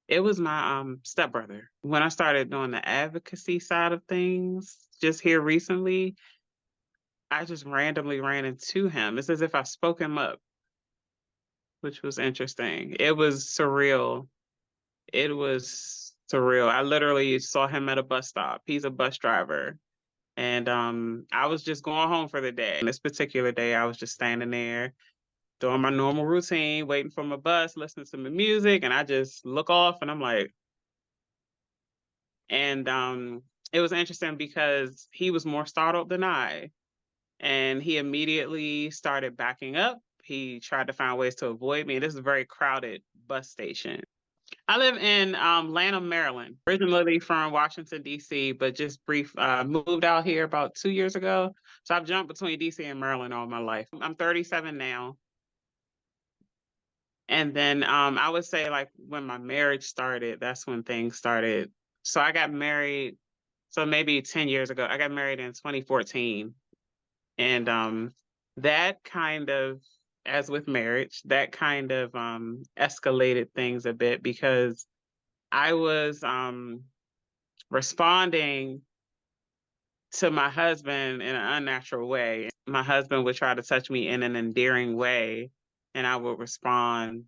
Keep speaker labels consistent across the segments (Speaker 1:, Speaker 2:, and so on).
Speaker 1: It was my stepbrother. When I started doing the advocacy side of things just here recently, I just randomly ran into him. It's as if I spoke him up, which was interesting. It was surreal. It was surreal. I literally saw him at a bus stop. He's a bus driver. And I was just going home for the day. And this particular day, I was just standing there doing my normal routine, waiting for my bus, listening to my music, and I just look off and I'm like, and it was interesting because he was more startled than I. And he immediately started backing up. He tried to find ways to avoid me. This is a very crowded bus station. I live in Lanham, Maryland, originally from Washington, D.C., but just moved out here about 2 years ago. So I've jumped between D.C. and Maryland all my life. I'm 37 now. And then I would say like when my marriage started, that's when things started. So I got married, so maybe 10 years ago. I got married in 2014. And that kind of, as with marriage, that kind of escalated things a bit because I was responding to my husband in an unnatural way. My husband would try to touch me in an endearing way, and I would respond,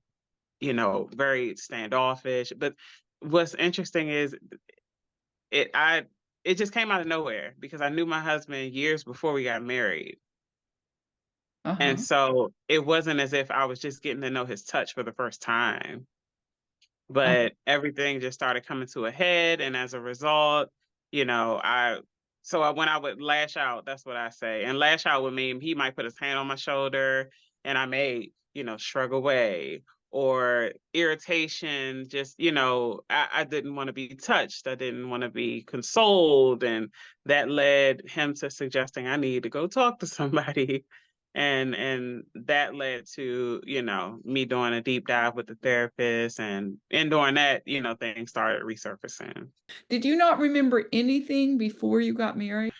Speaker 1: very standoffish. But what's interesting is it I it just came out of nowhere because I knew my husband years before we got married. And
Speaker 2: Uh-huh.
Speaker 1: so it wasn't as if I was just getting to know his touch for the first time,
Speaker 2: Uh-huh.
Speaker 1: but everything just started coming to a head. And as a result, you know, I, when I would lash out, that's what I say. And lash out would mean he might put his hand on my shoulder and I may, shrug away or irritation. Just, I didn't want to be touched. I didn't want to be consoled. And that led him to suggesting I need to go talk to somebody. And that led to me doing a deep dive with the therapist, and in doing that things started resurfacing.
Speaker 2: Did you not remember anything before you got married?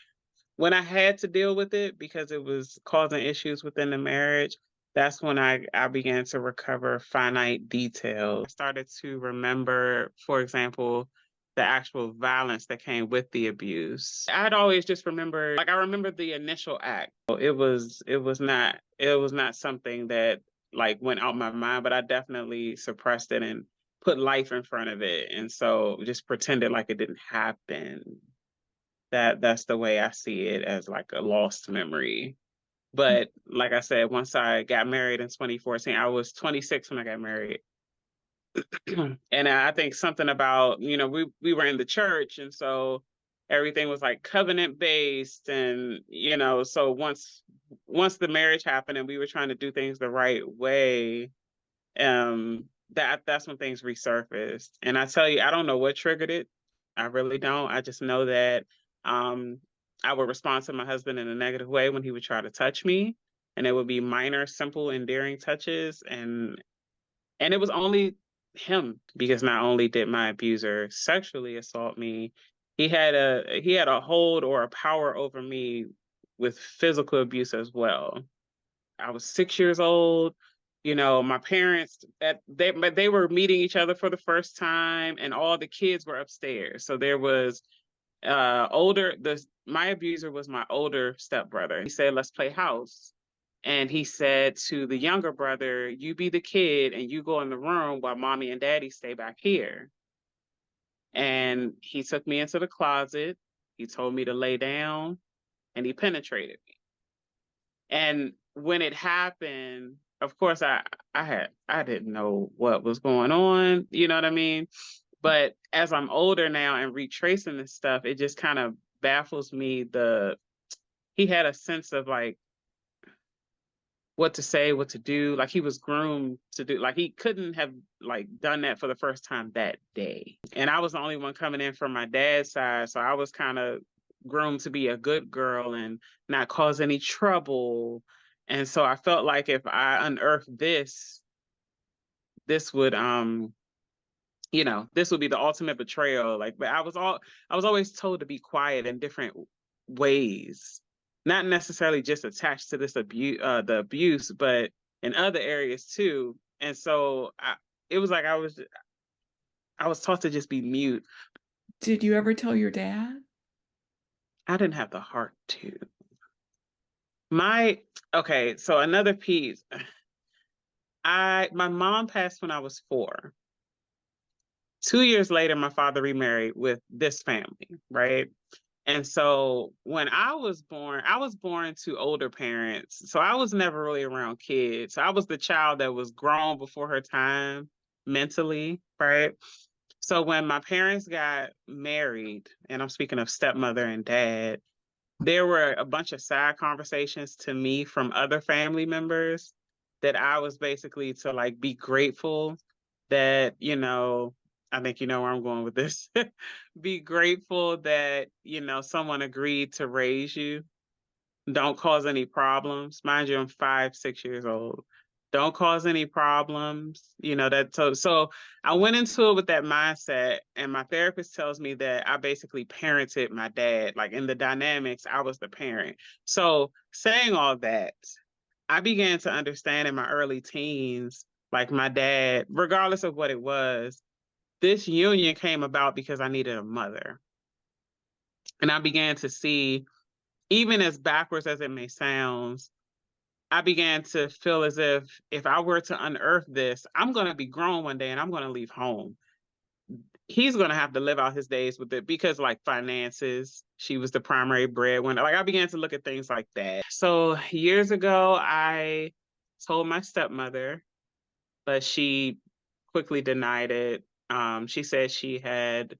Speaker 1: When I had to deal with it because it was causing issues within the marriage, that's when I began to recover finite details. I started to remember, for example, the actual violence that came with the abuse. I'd always just remember, like I remember the initial act. It was not something that like went out my mind, but I definitely suppressed it and put life in front of it. And so just pretended like it didn't happen. That's the way I see it, as like a lost memory. But like I said, once I got married in 2014, I was 26 when I got married. And I think something about, we were in the church, and so everything was like covenant based. And, so once the marriage happened and we were trying to do things the right way, that's when things resurfaced. And I tell you, I don't know what triggered it. I really don't. I just know that um, I would respond to my husband in a negative way when he would try to touch me, and it would be minor, simple, endearing touches, and it was only him because not only did my abuser sexually assault me, he had a hold or a power over me with physical abuse as well. I was 6 years old. My parents they were meeting each other for the first time, and all the kids were upstairs. So there was older the my abuser was my older stepbrother. He said, "Let's play house." And he said to the younger brother, "You be the kid and you go in the room while mommy and daddy stay back here." And he took me into the closet. He told me to lay down and he penetrated me. And when it happened, of course, I didn't know what was going on. You know what I mean? But as I'm older now and retracing this stuff, it just kind of baffles me. He had a sense of like what to say, what to do. Like he was groomed to do. Like he couldn't have like done that for the first time that day. And I was the only one coming in from my dad's side, so I was kind of groomed to be a good girl and not cause any trouble. And so I felt like if I unearthed this would this would be the ultimate betrayal. Like, but I was always told to be quiet in different ways, not necessarily just attached to the abuse, but in other areas too. And so it was like I was taught to just be mute.
Speaker 2: Did you ever tell your dad?
Speaker 1: I didn't have the heart to. My okay, so another piece. My mom passed when I was 4. 2 years later, my father remarried with this family, right? And so when I was born to older parents. So I was never really around kids. So I was the child that was grown before her time mentally, right? So when my parents got married, and I'm speaking of stepmother and dad, there were a bunch of side conversations to me from other family members that I was basically to like be grateful that, I think you know where I'm going with this. Be grateful that, someone agreed to raise you. Don't cause any problems. Mind you, I'm 5, 6 years old. Don't cause any problems. So I went into it with that mindset, and my therapist tells me that I basically parented my dad. Like in the dynamics, I was the parent. So saying all that, I began to understand in my early teens, like my dad, regardless of what it was, this union came about because I needed a mother. And I began to see, even as backwards as it may sound, I began to feel as if I were to unearth this, I'm going to be grown one day and I'm going to leave home. He's going to have to live out his days with it because, like, finances, she was the primary breadwinner. Like, I began to look at things like that. So, years ago, I told my stepmother, but she quickly denied it. She said she had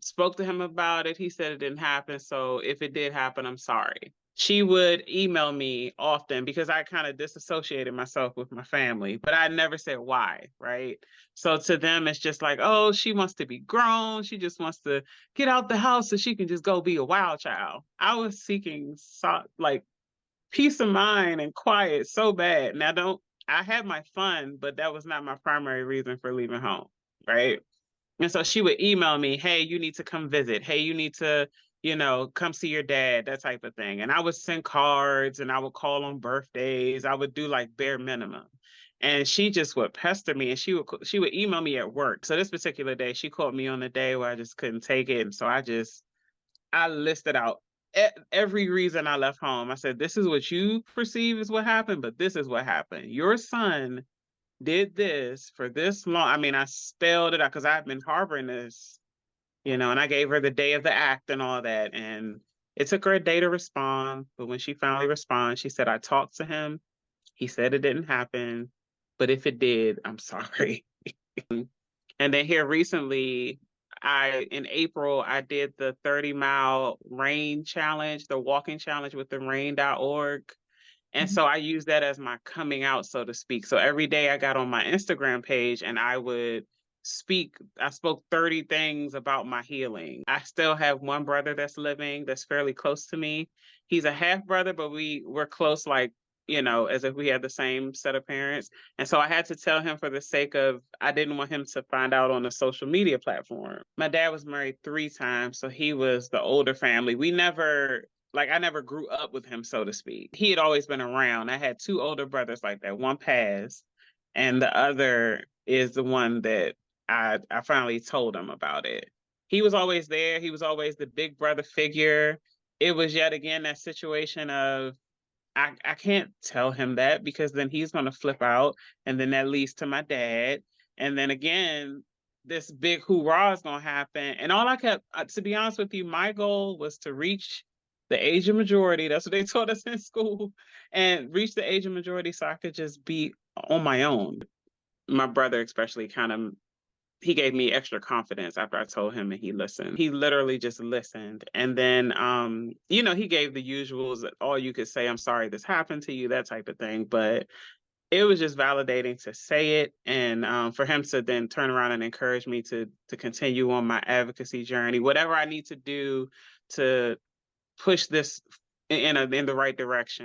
Speaker 1: spoke to him about it. He said it didn't happen. So if it did happen, I'm sorry. She would email me often because I kind of disassociated myself with my family, but I never said why, right? So to them, it's just like, oh, she wants to be grown. She just wants to get out the house so she can just go be a wild child. I was seeking like peace of mind and quiet so bad. Now, don't I had my fun, but that was not my primary reason for leaving home, right? And so she would email me, "Hey, you need to come visit. Hey, you need to, come see your dad," that type of thing. And I would send cards and I would call on birthdays. I would do like bare minimum. And she just would pester me, and she would email me at work. So this particular day, she called me on the day where I just couldn't take it. And so I listed out every reason I left home. I said, "This is what you perceive is what happened, but this is what happened. Your son did this for this long." I mean, I spelled it out because I've been harboring this, and I gave her the day of the act and all that. And it took her a day to respond. But when she finally responded, she said, "I talked to him. He said it didn't happen. But if it did, I'm sorry." And then here recently, in April, I did the 30-mile rain challenge, the walking challenge with the rain.org. And
Speaker 2: Mhm.
Speaker 1: so I use that as my coming out, so to speak. So every day I got on my Instagram page and I spoke 30 things about my healing. I still have one brother that's living that's fairly close to me. He's a half brother, but we're close, like, as if we had the same set of parents. And so I had to tell him for the sake of, I didn't want him to find out on a social media platform. My dad was married 3 times, so he was the older family. I never grew up with him, so to speak. He had always been around. I had 2 older brothers like that. One passed, and the other is the one that I finally told him about it. He was always there. He was always the big brother figure. It was yet again that situation of, I can't tell him that because then he's gonna flip out, and then that leads to my dad. And then again, this big hoorah is gonna happen. And all I kept, to be honest with you, my goal was to reach the age of majority. That's what they taught us in school, and reach the age of majority so I could just be on my own. My brother, especially, he gave me extra confidence after I told him, and he listened. He literally just listened. And then, he gave the usuals, all you could say, "I'm sorry this happened to you," that type of thing. But it was just validating to say it, and for him to then turn around and encourage me to continue on my advocacy journey, whatever I need to do to push this in the right direction.